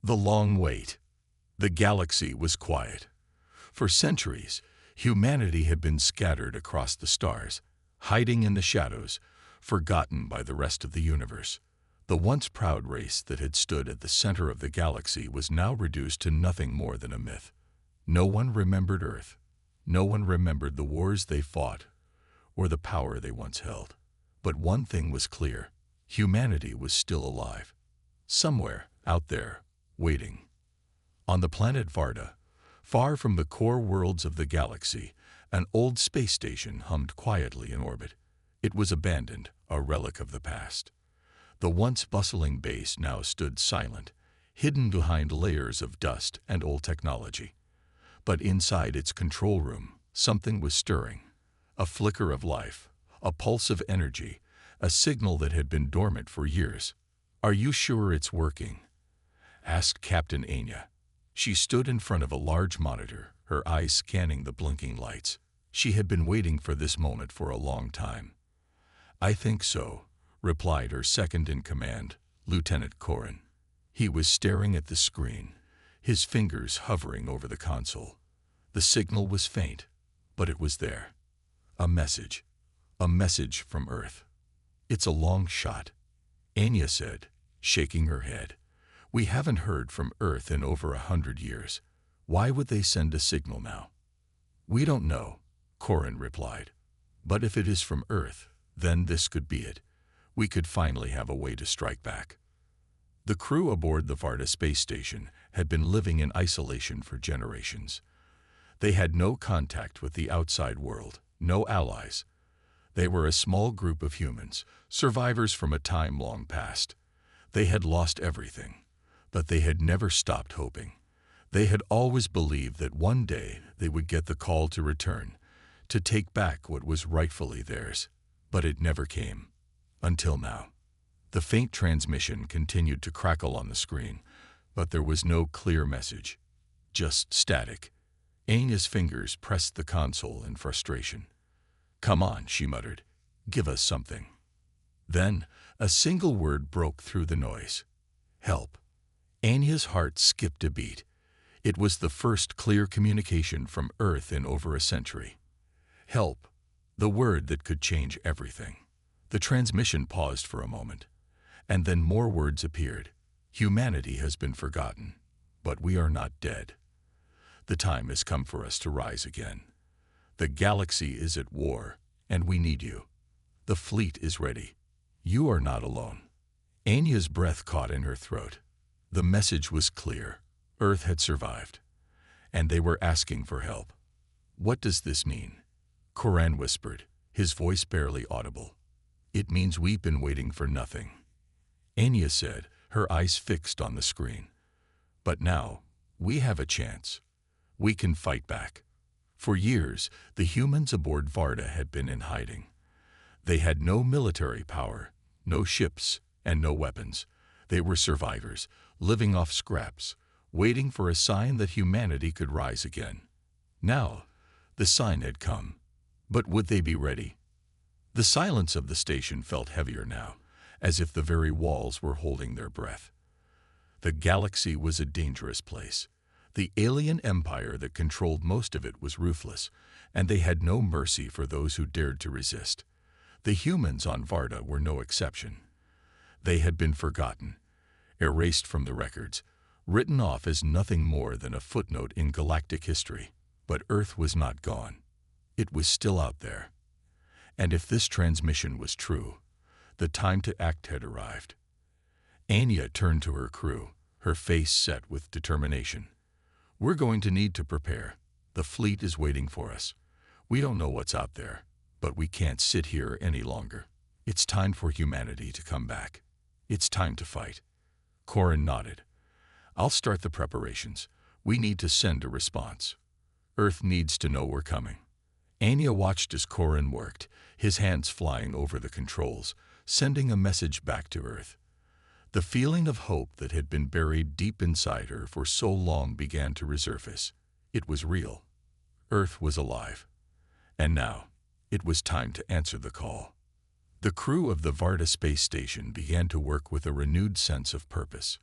The long wait. The galaxy was quiet. For centuries, humanity had been scattered across the stars, hiding in the shadows, forgotten by the rest of the universe. The once proud race that had stood at the center of the galaxy was now reduced to nothing more than a myth. No one remembered Earth. No one remembered the wars they fought or the power they once held. But one thing was clear: humanity was still alive. Somewhere out there, waiting. On the planet Varda, far from the core worlds of the galaxy, an old space station hummed quietly in orbit. It was abandoned, a relic of the past. The once bustling base now stood silent, hidden behind layers of dust and old technology. But inside its control room, something was stirring. A flicker of life, a pulse of energy, a signal that had been dormant for years. "Are you sure it's working?" asked Captain Anya. She stood in front of a large monitor, her eyes scanning the blinking lights. She had been waiting for this moment for a long time. "I think so," replied her second-in-command, Lieutenant Corin. He was staring at the screen, his fingers hovering over the console. The signal was faint, but it was there. A message from Earth. "It's a long shot," Anya said, shaking her head. "We haven't heard from Earth in over 100 years. Why would they send a signal now?" "We don't know," Corin replied. "But if it is from Earth, then this could be it. We could finally have a way to strike back." The crew aboard the Varda space station had been living in isolation for generations. They had no contact with the outside world, no allies. They were a small group of humans, survivors from a time long past. They had lost everything, but they had never stopped hoping. They had always believed that one day they would get the call to return, to take back what was rightfully theirs. But it never came. Until now. The faint transmission continued to crackle on the screen, but there was no clear message. Just static. Anya's fingers pressed the console in frustration. "Come on," she muttered. "Give us something." Then, a single word broke through the noise. "Help." Anya's heart skipped a beat. It was the first clear communication from Earth in over a century. Help. The word that could change everything. The transmission paused for a moment, and then more words appeared. "Humanity has been forgotten, but we are not dead. The time has come for us to rise again. The galaxy is at war, and we need you. The fleet is ready. You are not alone." Anya's breath caught in her throat. The message was clear. Earth had survived, and they were asking for help. "What does this mean?" Corin whispered, his voice barely audible. "It means we've been waiting for nothing," Anya said, her eyes fixed on the screen. "But now, we have a chance. We can fight back." For years, the humans aboard Varda had been in hiding. They had no military power, no ships, and no weapons. They were survivors, living off scraps, waiting for a sign that humanity could rise again. Now, the sign had come. But would they be ready? The silence of the station felt heavier now, as if the very walls were holding their breath. The galaxy was a dangerous place. The alien empire that controlled most of it was ruthless, and they had no mercy for those who dared to resist. The humans on Varda were no exception. They had been forgotten, erased from the records, written off as nothing more than a footnote in galactic history. But Earth was not gone. It was still out there. And if this transmission was true, the time to act had arrived. Anya turned to her crew, her face set with determination. "We're going to need to prepare. The fleet is waiting for us. We don't know what's out there, but we can't sit here any longer. It's time for humanity to come back. It's time to fight." Corin nodded. "I'll start the preparations. We need to send a response. Earth needs to know we're coming." Anya watched as Corin worked, his hands flying over the controls, sending a message back to Earth. The feeling of hope that had been buried deep inside her for so long began to resurface. It was real. Earth was alive. And now, it was time to answer the call. The crew of the Varda space station began to work with a renewed sense of purpose.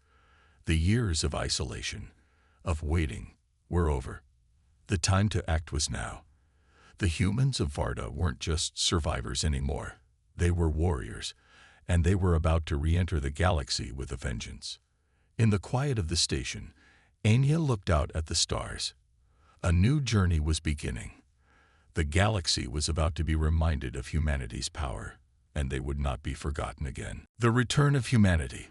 The years of isolation, of waiting, were over. The time to act was now. The humans of Varda weren't just survivors anymore. They were warriors, and they were about to re-enter the galaxy with a vengeance. In the quiet of the station, Anya looked out at the stars. A new journey was beginning. The galaxy was about to be reminded of humanity's power, and they would not be forgotten again. The return of humanity.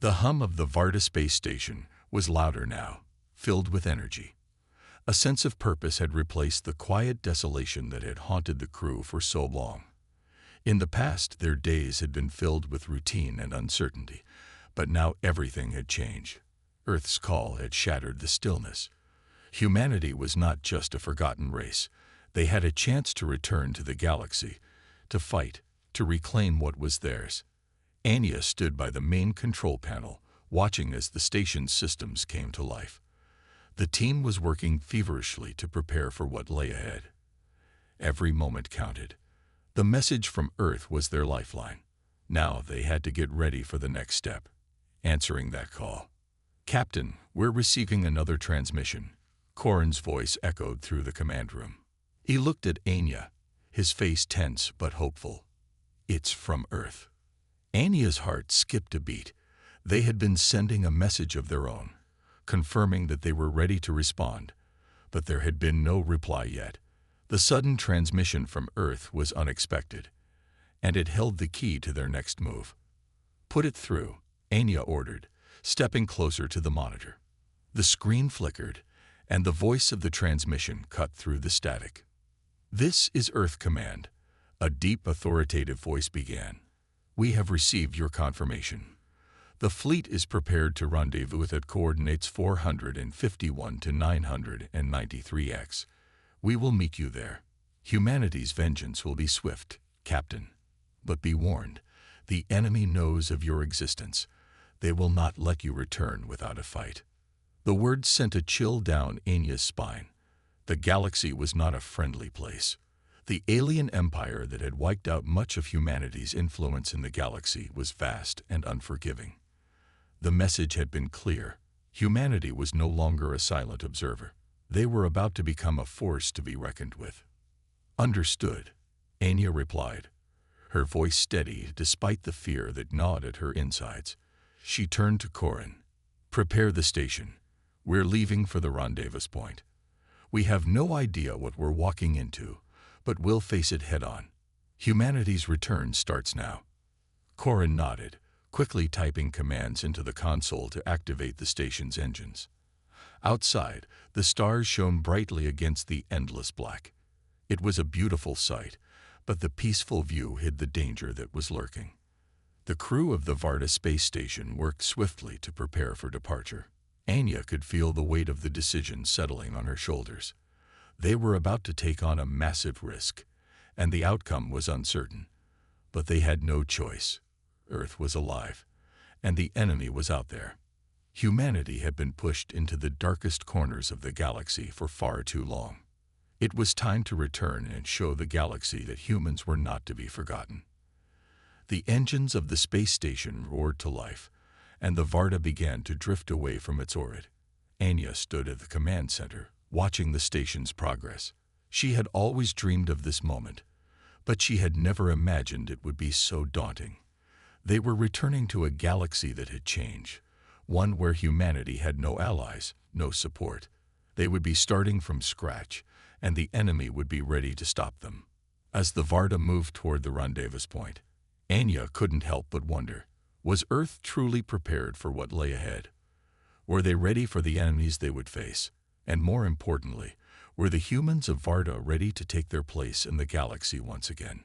The hum of the Varda space station was louder now, filled with energy. A sense of purpose had replaced the quiet desolation that had haunted the crew for so long. In the past, their days had been filled with routine and uncertainty, but now everything had changed. Earth's call had shattered the stillness. Humanity was not just a forgotten race. They had a chance to return to the galaxy, to fight, to reclaim what was theirs. Anya stood by the main control panel, watching as the station's systems came to life. The team was working feverishly to prepare for what lay ahead. Every moment counted. The message from Earth was their lifeline. Now they had to get ready for the next step, answering that call. "Captain, we're receiving another transmission." Corin's voice echoed through the command room. He looked at Anya, his face tense but hopeful. "It's from Earth." Anya's heart skipped a beat. They had been sending a message of their own, confirming that they were ready to respond, but there had been no reply yet. The sudden transmission from Earth was unexpected, and it held the key to their next move. "Put it through," Anya ordered, stepping closer to the monitor. The screen flickered, and the voice of the transmission cut through the static. "This is Earth Command," a deep, authoritative voice began. "We have received your confirmation. The fleet is prepared to rendezvous at coordinates 451 to 993X. We will meet you there. Humanity's vengeance will be swift, Captain. But be warned, the enemy knows of your existence. They will not let you return without a fight." The words sent a chill down Anya's spine. The galaxy was not a friendly place. The alien empire that had wiped out much of humanity's influence in the galaxy was vast and unforgiving. The message had been clear. Humanity was no longer a silent observer. They were about to become a force to be reckoned with. "Understood," Anya replied, her voice steady despite the fear that gnawed at her insides. She turned to Corin. "Prepare the station. We're leaving for the rendezvous point. We have no idea what we're walking into, but we'll face it head-on. Humanity's return starts now." Corin nodded, quickly typing commands into the console to activate the station's engines. Outside, the stars shone brightly against the endless black. It was a beautiful sight, but the peaceful view hid the danger that was lurking. The crew of the Varda space station worked swiftly to prepare for departure. Anya could feel the weight of the decision settling on her shoulders. They were about to take on a massive risk, and the outcome was uncertain. But they had no choice. Earth was alive, and the enemy was out there. Humanity had been pushed into the darkest corners of the galaxy for far too long. It was time to return and show the galaxy that humans were not to be forgotten. The engines of the space station roared to life, and the Varda began to drift away from its orbit. Anya stood at the command center, watching the station's progress. She had always dreamed of this moment, but she had never imagined it would be so daunting. They were returning to a galaxy that had changed, one where humanity had no allies, no support. They would be starting from scratch, and the enemy would be ready to stop them. As the Varda moved toward the rendezvous point, Anya couldn't help but wonder, was Earth truly prepared for what lay ahead? Were they ready for the enemies they would face? And more importantly, were the humans of Varda ready to take their place in the galaxy once again?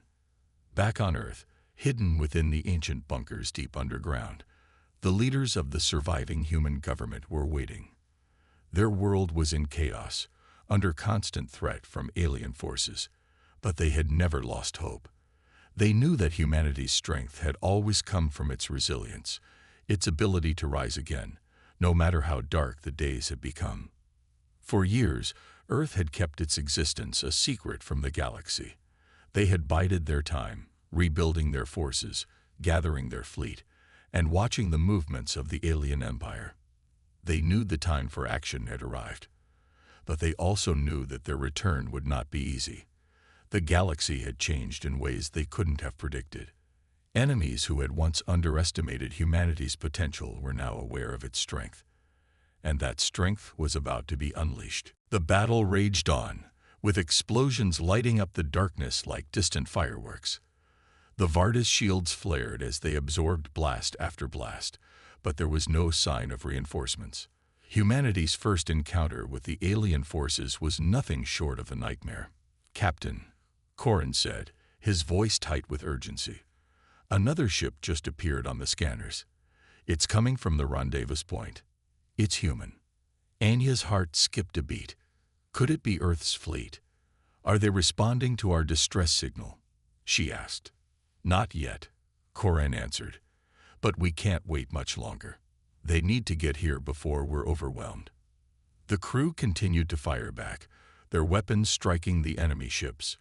Back on Earth, hidden within the ancient bunkers deep underground, the leaders of the surviving human government were waiting. Their world was in chaos, under constant threat from alien forces, but they had never lost hope. They knew that humanity's strength had always come from its resilience, its ability to rise again, no matter how dark the days had become. For years, Earth had kept its existence a secret from the galaxy. They had bided their time, rebuilding their forces, gathering their fleet, and watching the movements of the alien empire. They knew the time for action had arrived, but they also knew that their return would not be easy. The galaxy had changed in ways they couldn't have predicted. Enemies who had once underestimated humanity's potential were now aware of its strength, and that strength was about to be unleashed. The battle raged on, with explosions lighting up the darkness like distant fireworks. The Varda's shields flared as they absorbed blast after blast, but there was no sign of reinforcements. Humanity's first encounter with the alien forces was nothing short of a nightmare. "Captain," Corrin said, his voice tight with urgency. "Another ship just appeared on the scanners. It's coming from the rendezvous point. It's human." Anya's heart skipped a beat. Could it be Earth's fleet? "Are they responding to our distress signal?" she asked. "Not yet," Corrin answered. "But we can't wait much longer. They need to get here before we're overwhelmed." The crew continued to fire back, their weapons striking the enemy ships,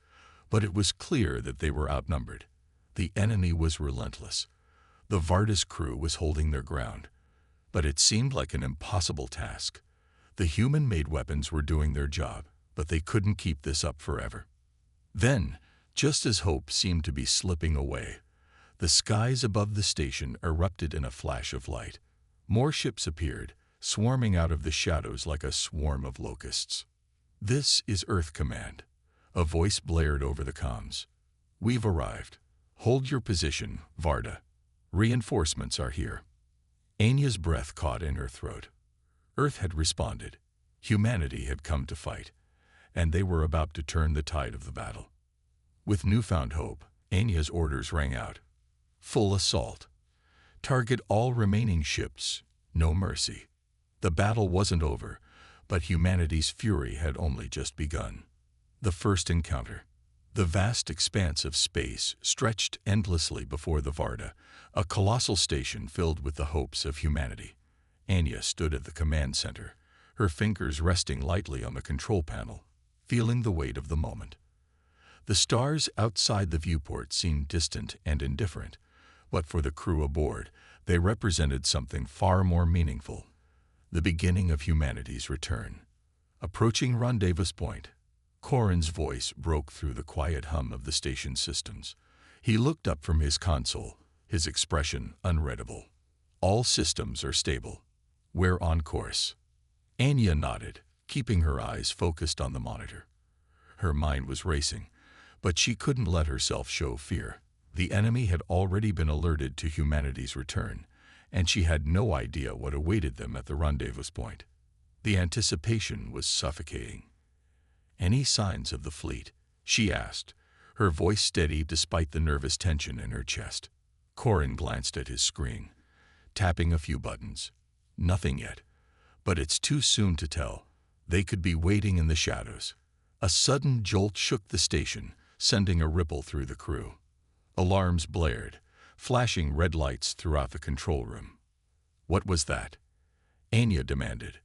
but it was clear that they were outnumbered. The enemy was relentless. The Varda's crew was holding their ground, but it seemed like an impossible task. The human-made weapons were doing their job, but they couldn't keep this up forever. Then, just as hope seemed to be slipping away, the skies above the station erupted in a flash of light. More ships appeared, swarming out of the shadows like a swarm of locusts. "This is Earth Command," a voice blared over the comms. "We've arrived. Hold your position, Varda. Reinforcements are here." Anya's breath caught in her throat. Earth had responded. Humanity had come to fight, and they were about to turn the tide of the battle. With newfound hope, Anya's orders rang out. "Full assault. Target all remaining ships. No mercy." The battle wasn't over, but humanity's fury had only just begun. The first encounter. The vast expanse of space stretched endlessly before the Varda, a colossal station filled with the hopes of humanity. Anya stood at the command center, her fingers resting lightly on the control panel, feeling the weight of the moment. The stars outside the viewport seemed distant and indifferent, but for the crew aboard, they represented something far more meaningful: the beginning of humanity's return. Approaching rendezvous point, Corrin's voice broke through the quiet hum of the station's systems. He looked up from his console, his expression unreadable. "All systems are stable. We're on course." Anya nodded, keeping her eyes focused on the monitor. Her mind was racing, but she couldn't let herself show fear. The enemy had already been alerted to humanity's return, and she had no idea what awaited them at the rendezvous point. The anticipation was suffocating. "Any signs of the fleet?" she asked, her voice steady despite the nervous tension in her chest. Corrin glanced at his screen, tapping a few buttons. "Nothing yet, but it's too soon to tell. They could be waiting in the shadows." A sudden jolt shook the station, sending a ripple through the crew. Alarms blared, flashing red lights throughout the control room. "What was that?" Anya demanded,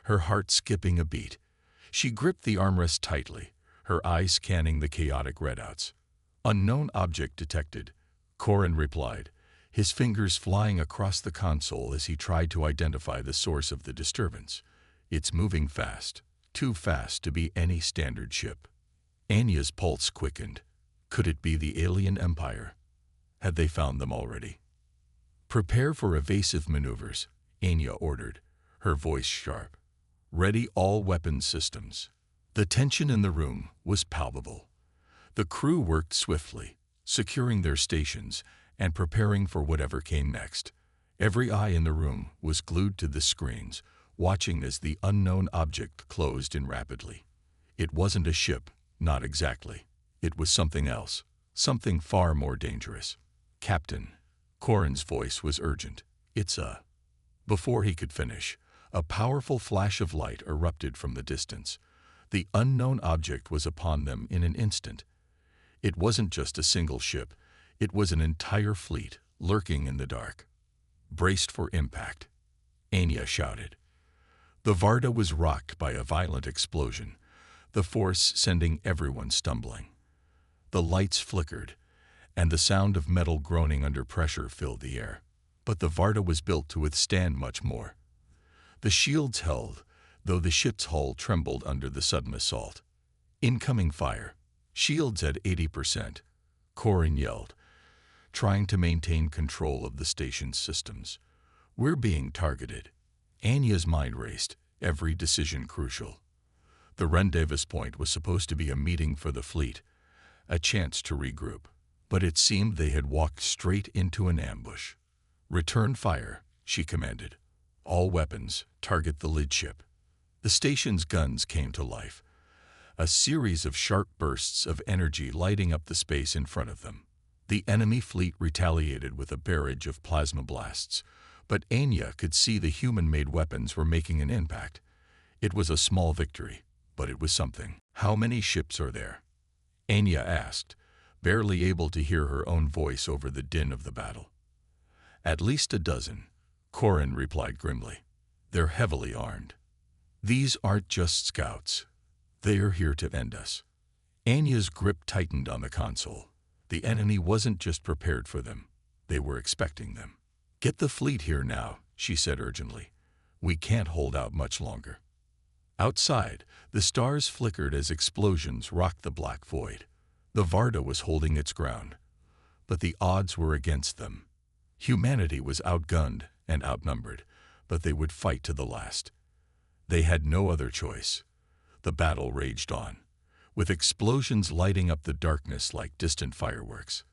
her heart skipping a beat. She gripped the armrest tightly, her eyes scanning the chaotic readouts. "Unknown object detected," Corrin replied, his fingers flying across the console as he tried to identify the source of the disturbance. "It's moving fast, too fast to be any standard ship." Anya's pulse quickened. Could it be the alien empire? Had they found them already? "Prepare for evasive maneuvers," Anya ordered, her voice sharp. "Ready all weapons systems." The tension in the room was palpable. The crew worked swiftly, securing their stations and preparing for whatever came next. Every eye in the room was glued to the screens, watching as the unknown object closed in rapidly. It wasn't a ship, not exactly. It was something else, something far more dangerous. "Captain," Corrin's voice was urgent. "It's a..." Before he could finish, a powerful flash of light erupted from the distance. The unknown object was upon them in an instant. It wasn't just a single ship, it was an entire fleet, lurking in the dark. "Braced for impact," Anya shouted. The Varda was rocked by a violent explosion, the force sending everyone stumbling. The lights flickered, and the sound of metal groaning under pressure filled the air. But the Varda was built to withstand much more. The shields held, though the ship's hull trembled under the sudden assault. Incoming fire. Shields at 80%. Corin yelled, trying to maintain control of the station's systems. We're being targeted. Anya's mind raced, every decision crucial. The rendezvous point was supposed to be a meeting for the fleet, a chance to regroup. But it seemed they had walked straight into an ambush. Return fire, she commanded. All weapons, target the lid ship. The station's guns came to life, a series of sharp bursts of energy lighting up the space in front of them. The enemy fleet retaliated with a barrage of plasma blasts, but Anya could see the human-made weapons were making an impact. It was a small victory, but it was something. How many ships are there? Anya asked, barely able to hear her own voice over the din of the battle. At least a dozen, Corin replied grimly. They're heavily armed. These aren't just scouts. They are here to end us. Anya's grip tightened on the console. The enemy wasn't just prepared for them. They were expecting them. Get the fleet here now, she said urgently. We can't hold out much longer. Outside, the stars flickered as explosions rocked the black void. The Varda was holding its ground, but the odds were against them. Humanity was outgunned and outnumbered, but they would fight to the last. They had no other choice. The battle raged on, with explosions lighting up the darkness like distant fireworks.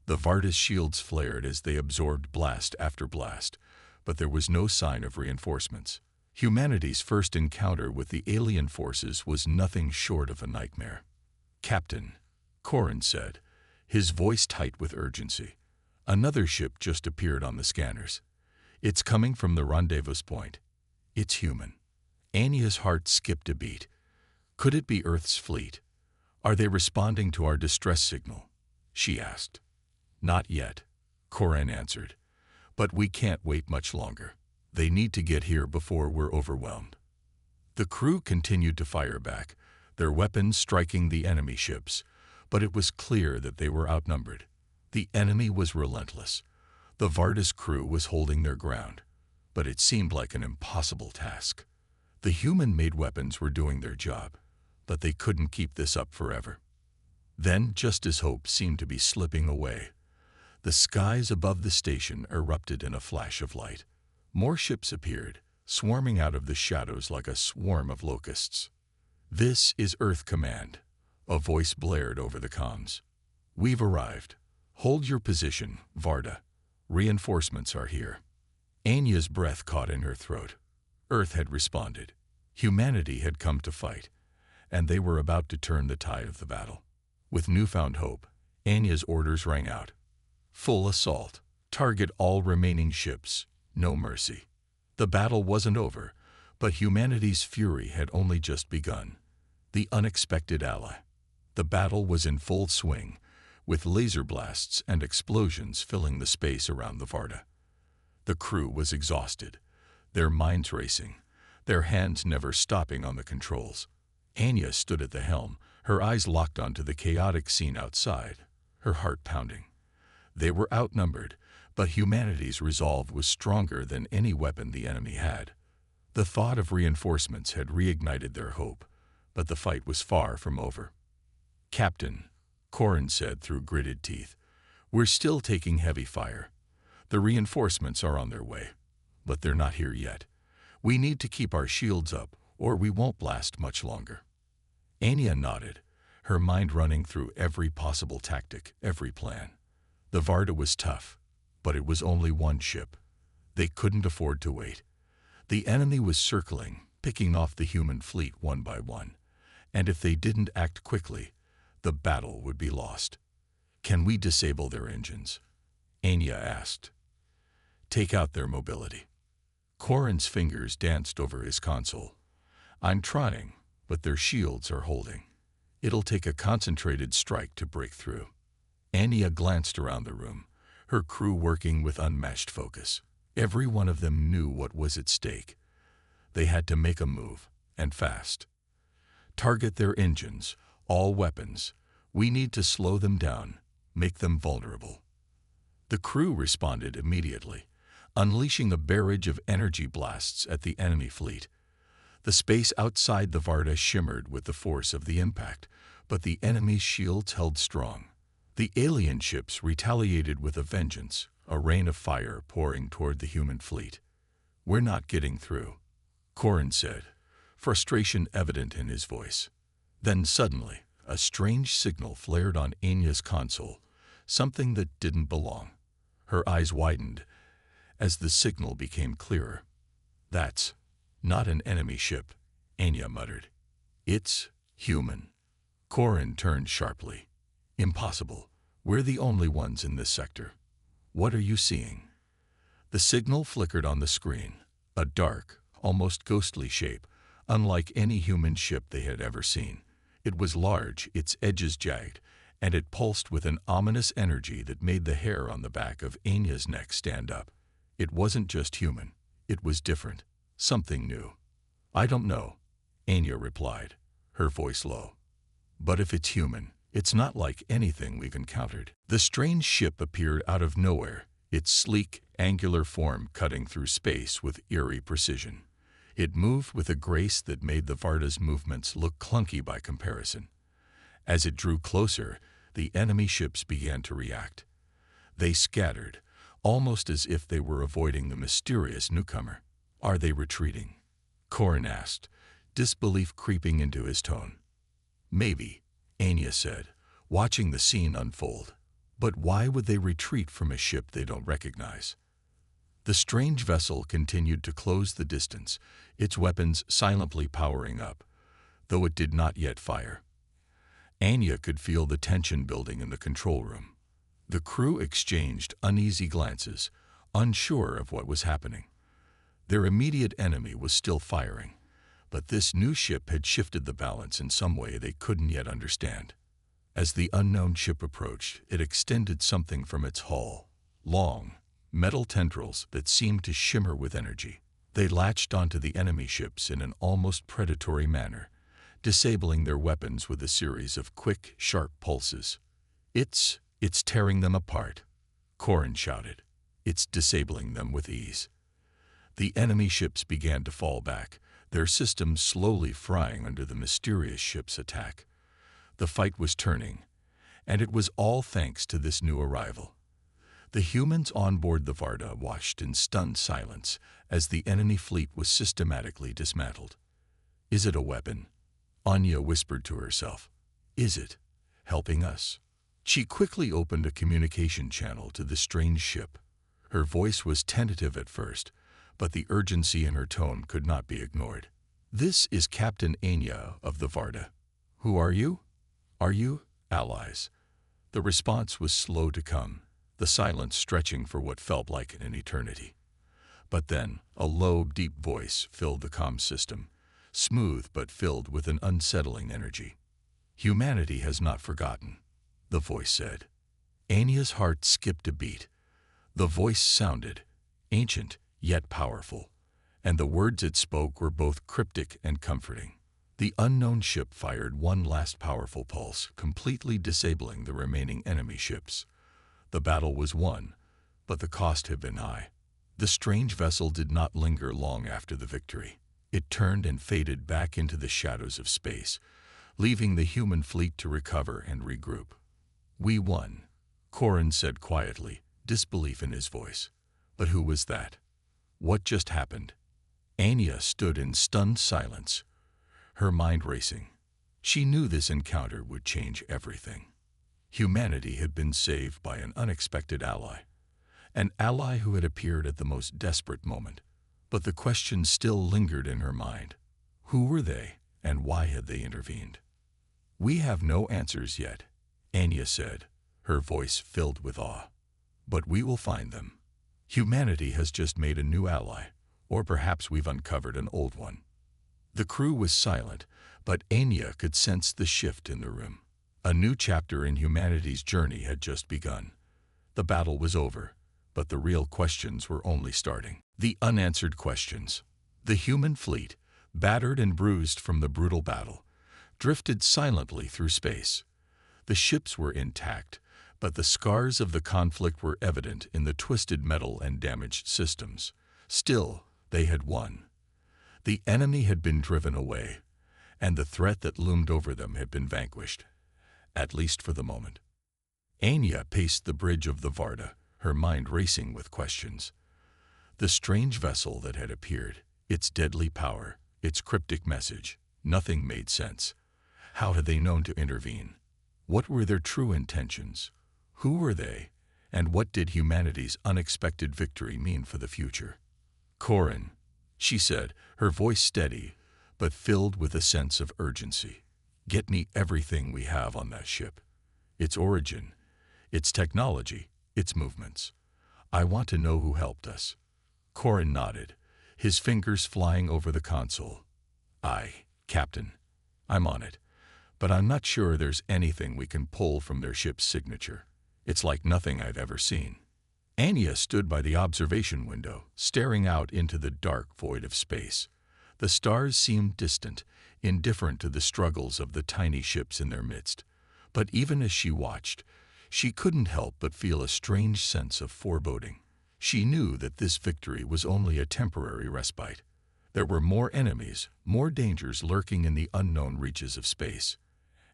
The Varda's shields flared as they absorbed blast after blast, but there was no sign of reinforcements. Humanity's first encounter with the alien forces was nothing short of a nightmare. Captain, Corin said, his voice tight with urgency. Another ship just appeared on the scanners. It's coming from the rendezvous point. It's human. Anya's heart skipped a beat. Could it be Earth's fleet? Are they responding to our distress signal? She asked. Not yet, Corin answered. But we can't wait much longer. They need to get here before we're overwhelmed. The crew continued to fire back, their weapons striking the enemy ships, but it was clear that they were outnumbered. The enemy was relentless. The Varda's crew was holding their ground, but it seemed like an impossible task. The human-made weapons were doing their job, but they couldn't keep this up forever. Then, just as hope seemed to be slipping away, the skies above the station erupted in a flash of light. More ships appeared, swarming out of the shadows like a swarm of locusts. This is Earth Command, a voice blared over the comms. We've arrived. Hold your position, Varda. Reinforcements are here. Anya's breath caught in her throat. Earth had responded. Humanity had come to fight, and they were about to turn the tide of the battle. With newfound hope, Anya's orders rang out. Full assault. Target all remaining ships. No mercy. The battle wasn't over, but humanity's fury had only just begun. The unexpected ally. The battle was in full swing, with laser blasts and explosions filling the space around the Varda. The crew was exhausted, their minds racing, their hands never stopping on the controls. Anya stood at the helm, her eyes locked onto the chaotic scene outside, her heart pounding. They were outnumbered, but humanity's resolve was stronger than any weapon the enemy had. The thought of reinforcements had reignited their hope, but the fight was far from over. Captain, Corin said through gritted teeth, we're still taking heavy fire. The reinforcements are on their way, but they're not here yet. We need to keep our shields up, or we won't last much longer. Anya nodded, her mind running through every possible tactic, every plan. The Varda was tough, but it was only one ship. They couldn't afford to wait. The enemy was circling, picking off the human fleet one by one, and if they didn't act quickly, the battle would be lost. Can we disable their engines? Anya asked. Take out their mobility. Corin's fingers danced over his console. I'm trying, but their shields are holding. It'll take a concentrated strike to break through. Anya glanced around the room, her crew working with unmatched focus. Every one of them knew what was at stake. They had to make a move, and fast. Target their engines, all weapons. We need to slow them down, make them vulnerable. The crew responded immediately. unleashing a barrage of energy blasts at the enemy fleet. The space outside the Varda shimmered with the force of the impact, but the enemy's shields held strong. The alien ships retaliated with a vengeance, a rain of fire pouring toward the human fleet. "We're not getting through," Corin said, frustration evident in his voice. Then suddenly, a strange signal flared on Anya's console, something that didn't belong. Her eyes widened as the signal became clearer. "That's not an enemy ship," Anya muttered. "It's human." Corin turned sharply. "Impossible. We're the only ones in this sector. What are you seeing?" The signal flickered on the screen, a dark, almost ghostly shape, unlike any human ship they had ever seen. It was large, its edges jagged, and it pulsed with an ominous energy that made the hair on the back of Anya's neck stand up. It wasn't just human. It was different. Something new. "I don't know," Anya replied, her voice low. "But if it's human, it's not like anything we've encountered." The strange ship appeared out of nowhere, its sleek, angular form cutting through space with eerie precision. It moved with a grace that made the Varda's movements look clunky by comparison. As it drew closer, the enemy ships began to react. They scattered, almost as if they were avoiding the mysterious newcomer. "Are they retreating?" Corin asked, disbelief creeping into his tone. "Maybe," Anya said, watching the scene unfold. "But why would they retreat from a ship they don't recognize?" The strange vessel continued to close the distance, its weapons silently powering up, though it did not yet fire. Anya could feel the tension building in the control room. The crew exchanged uneasy glances, unsure of what was happening. Their immediate enemy was still firing, but this new ship had shifted the balance in some way they couldn't yet understand. As the unknown ship approached, it extended something from its hull, long, metal tendrils that seemed to shimmer with energy. They latched onto the enemy ships in an almost predatory manner, disabling their weapons with a series of quick, sharp pulses. It's tearing them apart," Corin shouted. "It's disabling them with ease." The enemy ships began to fall back, their systems slowly frying under the mysterious ship's attack. The fight was turning, and it was all thanks to this new arrival. The humans on board the Varda watched in stunned silence as the enemy fleet was systematically dismantled. "Is it a weapon?" Anya whispered to herself. "Is it helping us?" She quickly opened a communication channel to the strange ship. Her voice was tentative at first, but the urgency in her tone could not be ignored. "This is Captain Anya of the Varda. Who are you? Are you allies?" The response was slow to come, the silence stretching for what felt like an eternity. But then, a low, deep voice filled the comm system, smooth but filled with an unsettling energy. "Humanity has not forgotten," the voice said. Anya's heart skipped a beat. The voice sounded ancient yet powerful, and the words it spoke were both cryptic and comforting. The unknown ship fired one last powerful pulse, completely disabling the remaining enemy ships. The battle was won, but the cost had been high. The strange vessel did not linger long after the victory. It turned and faded back into the shadows of space, leaving the human fleet to recover and regroup. "We won," Corin said quietly, disbelief in his voice. "But who was that? What just happened?" Anya stood in stunned silence, her mind racing. She knew this encounter would change everything. Humanity had been saved by an unexpected an ally who had appeared at the most desperate moment. But the question still lingered in her mind. Who were they, and why had they intervened? "We have no answers yet," Anya said, her voice filled with awe. "But we will find them. Humanity has just made a new ally, or perhaps we've uncovered an old one." The crew was silent, but Anya could sense the shift in the room. A new chapter in humanity's journey had just begun. The battle was over, but the real questions were only starting. The unanswered questions. The human fleet, battered and bruised from the brutal battle, drifted silently through space. The ships were intact, But the scars of the conflict were evident in the twisted metal and damaged systems. Still, they had won. The enemy had been driven away, and the threat that loomed over them had been vanquished, at least for the moment. Anya paced the bridge of the Varda, her mind racing with questions. The strange vessel that had appeared, its deadly power, its cryptic message, nothing made sense. How had they known to intervene? What were their true intentions? Who were they? And what did humanity's unexpected victory mean for the future? "Corin," she said, her voice steady, but filled with a sense of urgency. "Get me everything we have on that ship. Its origin, its technology, its movements. I want to know who helped us." Corin nodded, his fingers flying over the console. "Aye, Captain. I'm on it. But I'm not sure there's anything we can pull from their ship's signature. It's like nothing I've ever seen." Anya stood by the observation window, staring out into the dark void of space. The stars seemed distant, indifferent to the struggles of the tiny ships in their midst. But even as she watched, she couldn't help but feel a strange sense of foreboding. She knew that this victory was only a temporary respite. There were more enemies, more dangers lurking in the unknown reaches of space.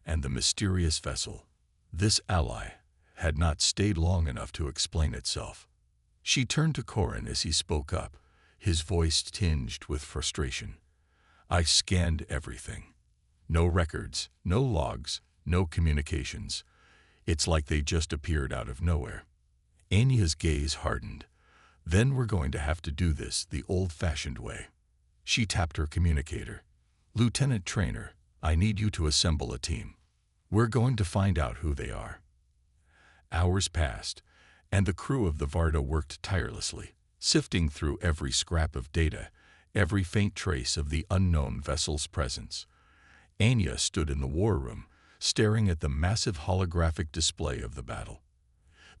And the mysterious vessel, this ally, had not stayed long enough to explain itself. She turned to Corin as he spoke up, his voice tinged with frustration. "I scanned everything. No records, no logs, no communications. It's like they just appeared out of nowhere." Anya's gaze hardened. "Then we're going to have to do this the old-fashioned way." She tapped her communicator. "Lieutenant Trainer, I need you to assemble a team. We're going to find out who they are." Hours passed, and the crew of the Varda worked tirelessly, sifting through every scrap of data, every faint trace of the unknown vessel's presence. Anya stood in the war room, staring at the massive holographic display of the battle.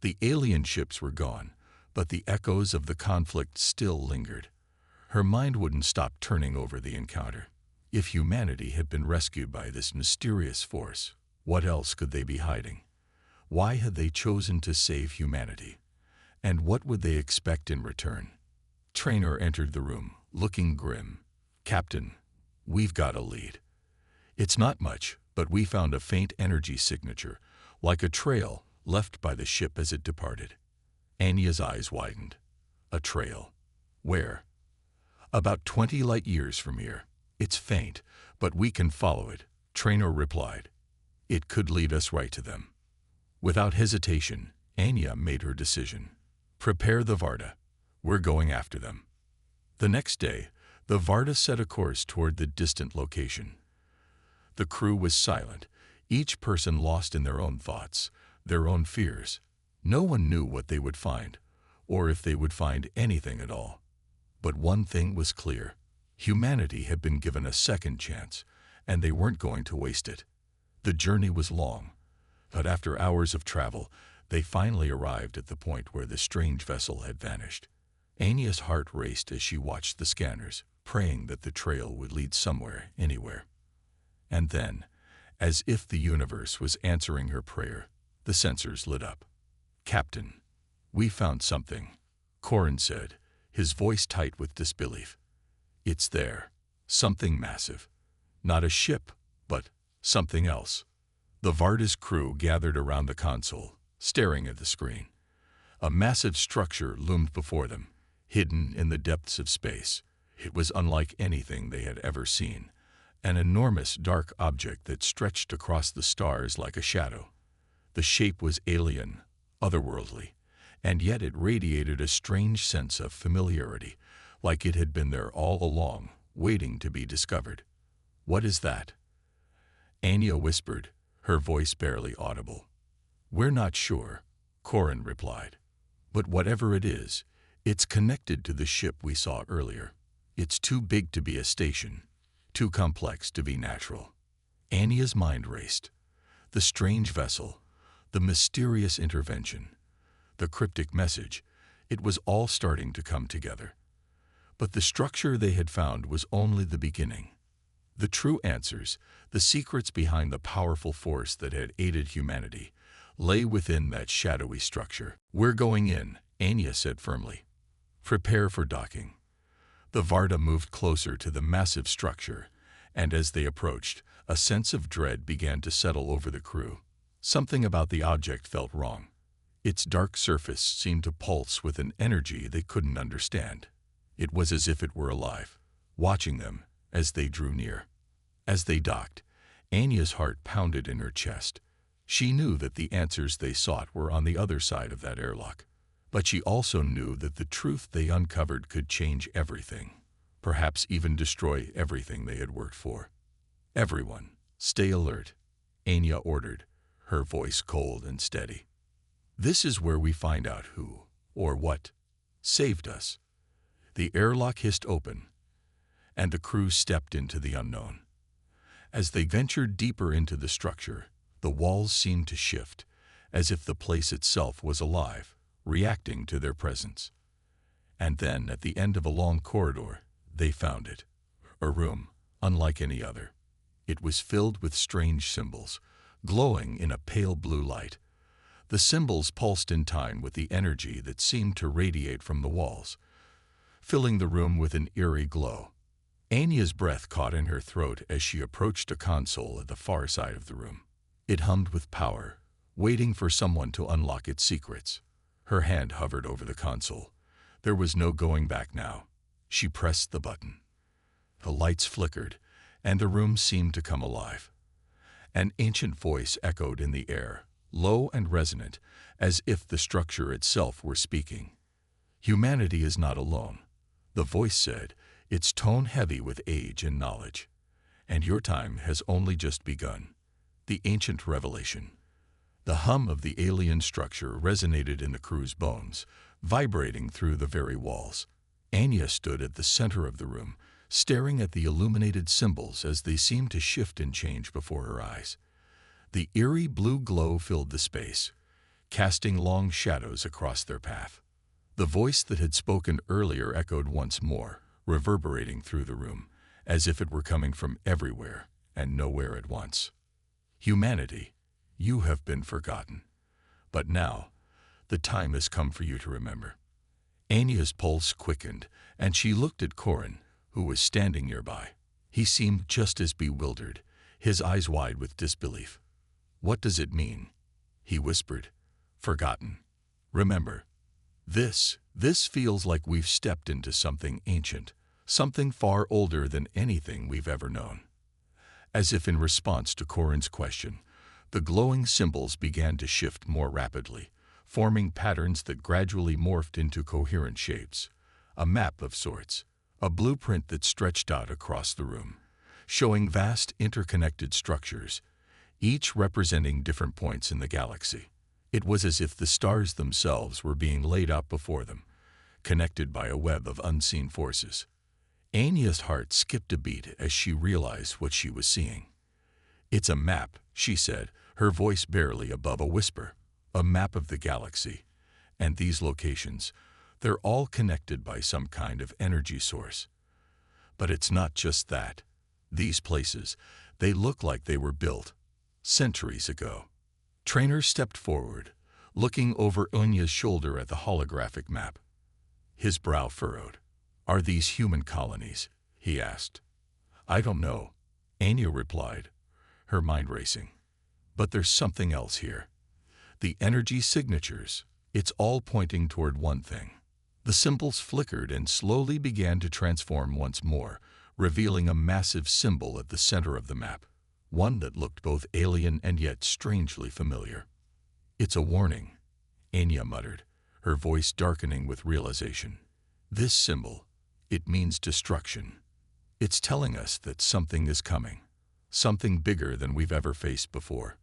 The alien ships were gone, but the echoes of the conflict still lingered. Her mind wouldn't stop turning over the encounter. If humanity had been rescued by this mysterious force, what else could they be hiding? Why had they chosen to save humanity? And what would they expect in return? Trainer entered the room, looking grim. "Captain, we've got a lead. It's not much, but we found a faint energy signature, like a trail left by the ship as it departed." Anya's eyes widened. "A trail? Where?" "About 20 light years from here. It's faint, but we can follow it," Trainer replied. "It could lead us right to them." Without hesitation, Anya made her decision. "Prepare the Varda. We're going after them." The next day, the Varda set a course toward the distant location. The crew was silent, each person lost in their own thoughts, their own fears. No one knew what they would find, or if they would find anything at all. But one thing was clear. Humanity had been given a second chance, and they weren't going to waste it. The journey was long, but after hours of travel, they finally arrived at the point where the strange vessel had vanished. Anya's heart raced as she watched the scanners, praying that the trail would lead somewhere, anywhere. And then, as if the universe was answering her prayer, the sensors lit up. "Captain, we found something," Corin said, his voice tight with disbelief. "It's there. Something massive. Not a ship, but something else." The Varda's crew gathered around the console, staring at the screen. A massive structure loomed before them, hidden in the depths of space. It was unlike anything they had ever seen, an enormous dark object that stretched across the stars like a shadow. The shape was alien, otherworldly, and yet it radiated a strange sense of familiarity, like it had been there all along, waiting to be discovered. "What is that?" Anya whispered, her voice barely audible. "We're not sure," Corin replied. "But whatever it is, it's connected to the ship we saw earlier. It's too big to be a station, too complex to be natural." Anya's mind raced. The strange vessel, the mysterious intervention, the cryptic message, it was all starting to come together. But the structure they had found was only the beginning. The true answers, the secrets behind the powerful force that had aided humanity, lay within that shadowy structure. "We're going in," Anya said firmly. "Prepare for docking." The Varda moved closer to the massive structure, and as they approached, a sense of dread began to settle over the crew. Something about the object felt wrong. Its dark surface seemed to pulse with an energy they couldn't understand. It was as if it were alive, watching them as they drew near. As they docked, Anya's heart pounded in her chest. She knew that the answers they sought were on the other side of that airlock. But she also knew that the truth they uncovered could change everything, perhaps even destroy everything they had worked for. "Everyone, stay alert," Anya ordered, her voice cold and steady. "This is where we find out who, or what, saved us." The airlock hissed open, and the crew stepped into the unknown. As they ventured deeper into the structure, the walls seemed to shift, as if the place itself was alive, reacting to their presence. And then, at the end of a long corridor, they found it. A room, unlike any other. It was filled with strange symbols, glowing in a pale blue light. The symbols pulsed in time with the energy that seemed to radiate from the walls, filling the room with an eerie glow. Anya's breath caught in her throat as she approached a console at the far side of the room. It hummed with power, waiting for someone to unlock its secrets. Her hand hovered over the console. There was no going back now. She pressed the button. The lights flickered, and the room seemed to come alive. An ancient voice echoed in the air, low and resonant, as if the structure itself were speaking. "Humanity is not alone," the voice said, its tone heavy with age and knowledge. "And your time has only just begun." The ancient revelation. The hum of the alien structure resonated in the crew's bones, vibrating through the very walls. Anya stood at the center of the room, staring at the illuminated symbols as they seemed to shift and change before her eyes. The eerie blue glow filled the space, casting long shadows across their path. The voice that had spoken earlier echoed once more, reverberating through the room, as if it were coming from everywhere and nowhere at once. "Humanity, you have been forgotten. But now, the time has come for you to remember." Anya's pulse quickened, and she looked at Corin, who was standing nearby. He seemed just as bewildered, his eyes wide with disbelief. "What does it mean?" he whispered. "Forgotten. Remember, this feels like we've stepped into something ancient, something far older than anything we've ever known." As if in response to Corin's question, the glowing symbols began to shift more rapidly, forming patterns that gradually morphed into coherent shapes. A map of sorts, a blueprint that stretched out across the room, showing vast interconnected structures, each representing different points in the galaxy. It was as if the stars themselves were being laid out before them, connected by a web of unseen forces. Anya's heart skipped a beat as she realized what she was seeing. "It's a map," she said, her voice barely above a whisper. "A map of the galaxy. And these locations, they're all connected by some kind of energy source. But it's not just that. These places, they look like they were built centuries ago." Traynor stepped forward, looking over Anya's shoulder at the holographic map. His brow furrowed. "Are these human colonies?" he asked. "I don't know," Anya replied, her mind racing. "But there's something else here. The energy signatures, it's all pointing toward one thing." The symbols flickered and slowly began to transform once more, revealing a massive symbol at the center of the map, one that looked both alien and yet strangely familiar. "It's a warning," Anya muttered, her voice darkening with realization. "This symbol, it means destruction. It's telling us that something is coming, something bigger than we've ever faced before."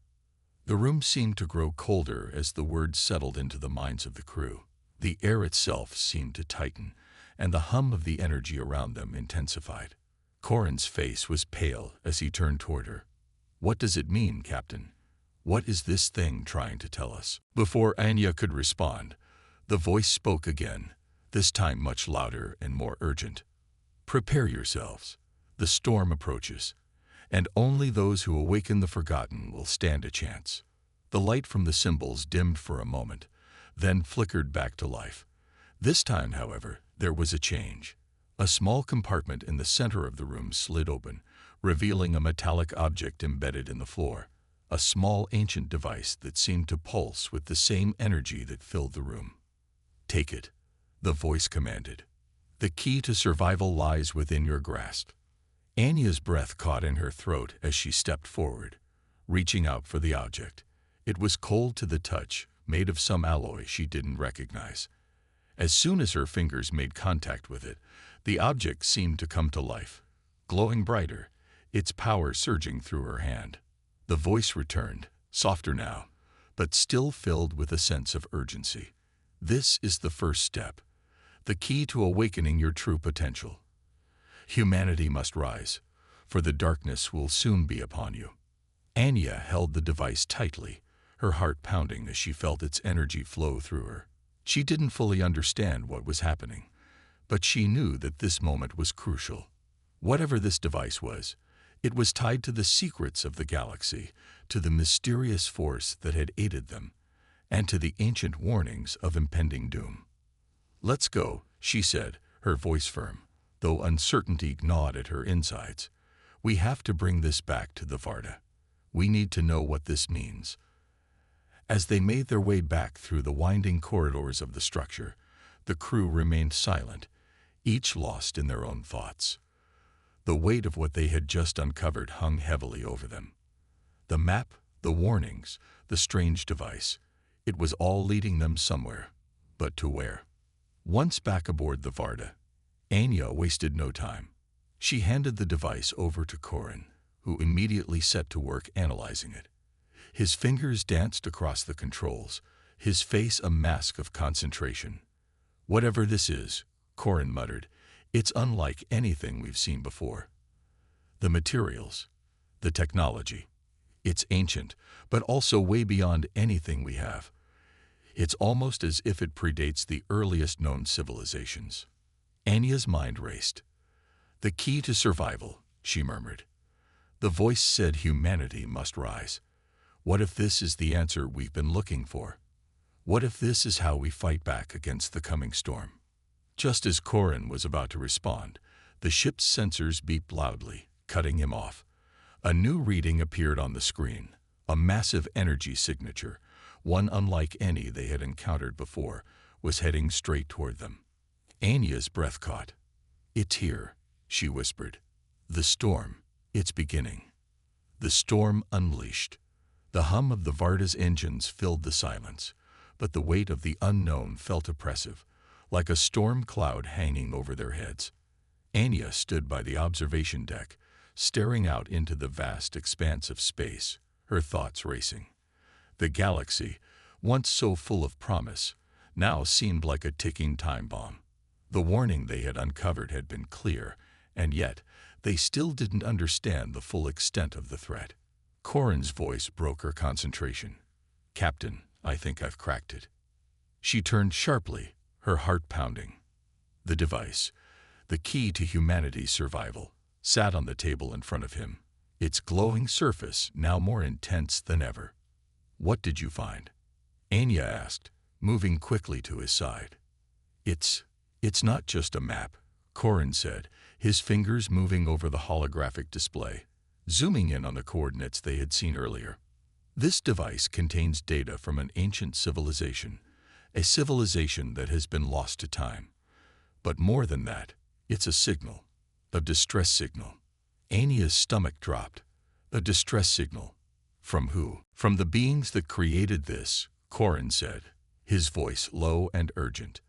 The room seemed to grow colder as the words settled into the minds of the crew. The air itself seemed to tighten, and the hum of the energy around them intensified. Corin's face was pale as he turned toward her. "What does it mean, Captain? What is this thing trying to tell us?" Before Anya could respond, the voice spoke again, this time much louder and more urgent. "Prepare yourselves. The storm approaches, and only those who awaken the forgotten will stand a chance." The light from the symbols dimmed for a moment, then flickered back to life. This time, however, there was a change. A small compartment in the center of the room slid open, revealing a metallic object embedded in the floor, a small ancient device that seemed to pulse with the same energy that filled the room. "Take it," the voice commanded. "The key to survival lies within your grasp." Anya's breath caught in her throat as she stepped forward, reaching out for the object. It was cold to the touch, made of some alloy she didn't recognize. As soon as her fingers made contact with it, the object seemed to come to life, glowing brighter, its power surging through her hand. The voice returned, softer now, but still filled with a sense of urgency. "This is the first step, the key to awakening your true potential. Humanity must rise, for the darkness will soon be upon you." Anya held the device tightly, her heart pounding as she felt its energy flow through her. She didn't fully understand what was happening, but she knew that this moment was crucial. Whatever this device was, it was tied to the secrets of the galaxy, to the mysterious force that had aided them, and to the ancient warnings of impending doom. "Let's go," she said, her voice firm, though uncertainty gnawed at her insides. "We have to bring this back to the Varda. We need to know what this means." As they made their way back through the winding corridors of the structure, the crew remained silent, each lost in their own thoughts. The weight of what they had just uncovered hung heavily over them. The map, the warnings, the strange device, it was all leading them somewhere. But to where? Once back aboard the Varda, Anya wasted no time. She handed the device over to Corin, who immediately set to work analyzing it. His fingers danced across the controls, his face a mask of concentration. "Whatever this is," Corin muttered, "it's unlike anything we've seen before. The materials, the technology, it's ancient, but also way beyond anything we have. It's almost as if it predates the earliest known civilizations." Anya's mind raced. "The key to survival," she murmured. The voice said humanity must rise. What if this is the answer we've been looking for? What if this is how we fight back against the coming storm? Just as Corin was about to respond, the ship's sensors beeped loudly, cutting him off. A new reading appeared on the screen, a massive energy signature, one unlike any they had encountered before, was heading straight toward them. Anya's breath caught. "It's here," she whispered. "The storm, it's beginning." The storm unleashed. The hum of the Varda's engines filled the silence, but the weight of the unknown felt oppressive, like a storm cloud hanging over their heads. Anya stood by the observation deck, staring out into the vast expanse of space, her thoughts racing. The galaxy, once so full of promise, now seemed like a ticking time bomb. The warning they had uncovered had been clear, and yet they still didn't understand the full extent of the threat. Corin's voice broke her concentration. "Captain, I think I've cracked it." She turned sharply, her heart pounding. The device, the key to humanity's survival, sat on the table in front of him, its glowing surface now more intense than ever. "What did you find?" Anya asked, moving quickly to his side. It's not just a map," Corin said, his fingers moving over the holographic display, zooming in on the coordinates they had seen earlier. "This device contains data from an ancient civilization, a civilization that has been lost to time. But more than that, it's a signal, a distress signal." Anya's stomach dropped. "A distress signal? From who?" "From the beings that created this," Corin said, his voice low and urgent.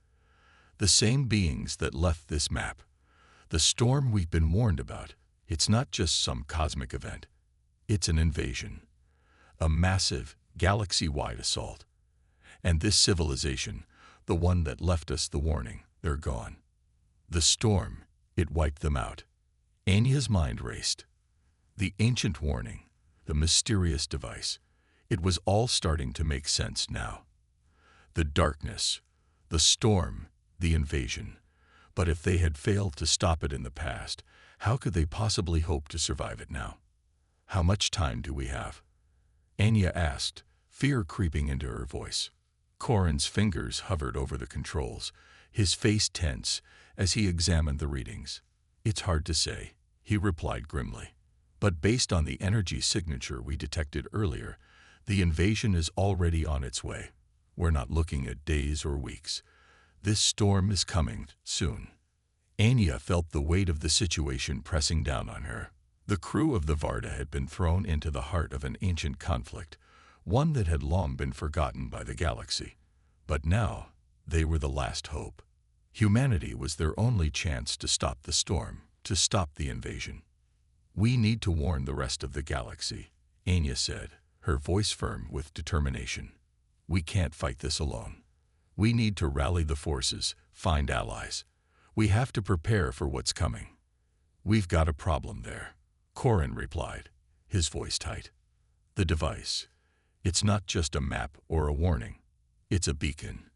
"The same beings that left this map. The storm we've been warned about, it's not just some cosmic event. It's an invasion. A massive, galaxy-wide assault. And this civilization, the one that left us the warning, they're gone. The storm, it wiped them out." Anya's mind raced. The ancient warning, the mysterious device, it was all starting to make sense now. The darkness, the storm, the invasion. But if they had failed to stop it in the past, how could they possibly hope to survive it now? "How much time do we have?" Anya asked, fear creeping into her voice. Corin's fingers hovered over the controls, his face tense as he examined the readings. "It's hard to say," he replied grimly. "But based on the energy signature we detected earlier, the invasion is already on its way. We're not looking at days or weeks. This storm is coming soon." Anya felt the weight of the situation pressing down on her. The crew of the Varda had been thrown into the heart of an ancient conflict, one that had long been forgotten by the galaxy. But now, they were the last hope. Humanity was their only chance to stop the storm, to stop the invasion. "We need to warn the rest of the galaxy," Anya said, her voice firm with determination. "We can't fight this alone. We need to rally the forces, find allies. We have to prepare for what's coming." "We've got a problem there," Corin replied, his voice tight. "The device. It's not just a map or a warning. It's a beacon.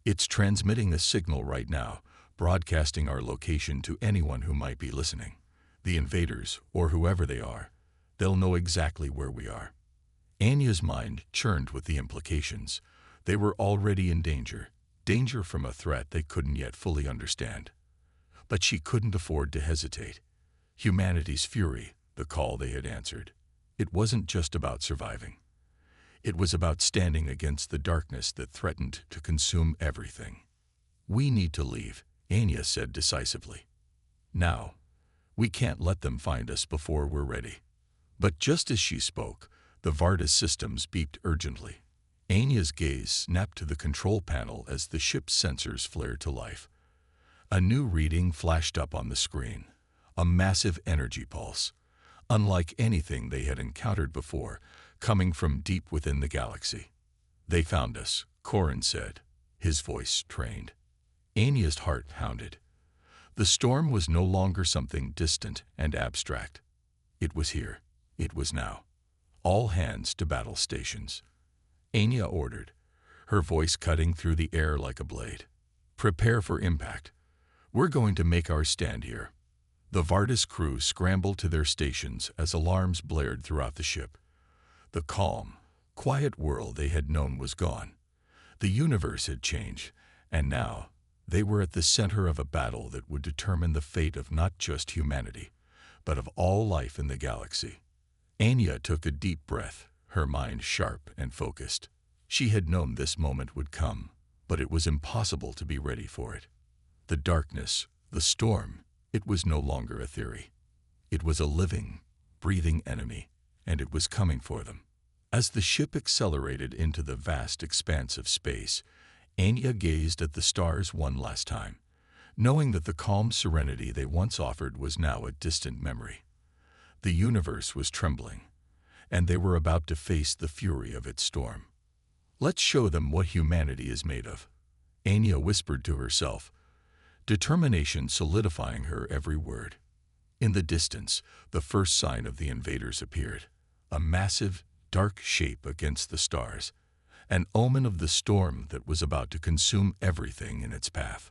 It's transmitting a signal right now, broadcasting our location to anyone who might be listening. The invaders, or whoever they are, they'll know exactly where we are." Anya's mind churned with the implications. They were already in danger from a threat they couldn't yet fully understand. But she couldn't afford to hesitate. Humanity's fury, the call they had answered. It wasn't just about surviving. It was about standing against the darkness that threatened to consume everything. "We need to leave," Anya said decisively. "Now. We can't let them find us before we're ready." But just as she spoke, the Varda's systems beeped urgently. Anya's gaze snapped to the control panel as the ship's sensors flared to life. A new reading flashed up on the screen, a massive energy pulse, unlike anything they had encountered before, coming from deep within the galaxy. "They found us," Corin said, his voice trained. Anya's heart pounded. The storm was no longer something distant and abstract. It was here. It was now. "All hands to battle stations," Anya ordered, her voice cutting through the air like a blade. "Prepare for impact. We're going to make our stand here." The Varda's crew scrambled to their stations as alarms blared throughout the ship. The calm, quiet world they had known was gone. The universe had changed, and now they were at the center of a battle that would determine the fate of not just humanity, but of all life in the galaxy. Anya took a deep breath, her mind sharp and focused. She had known this moment would come, but it was impossible to be ready for it. The darkness, the storm, it was no longer a theory. It was a living, breathing enemy, and it was coming for them. As the ship accelerated into the vast expanse of space, Anya gazed at the stars one last time, knowing that the calm serenity they once offered was now a distant memory. The universe was trembling, and they were about to face the fury of its storm. "Let's show them what humanity is made of," Anya whispered to herself, determination solidifying her every word. In the distance, the first sign of the invaders appeared, a massive, dark shape against the stars, an omen of the storm that was about to consume everything in its path.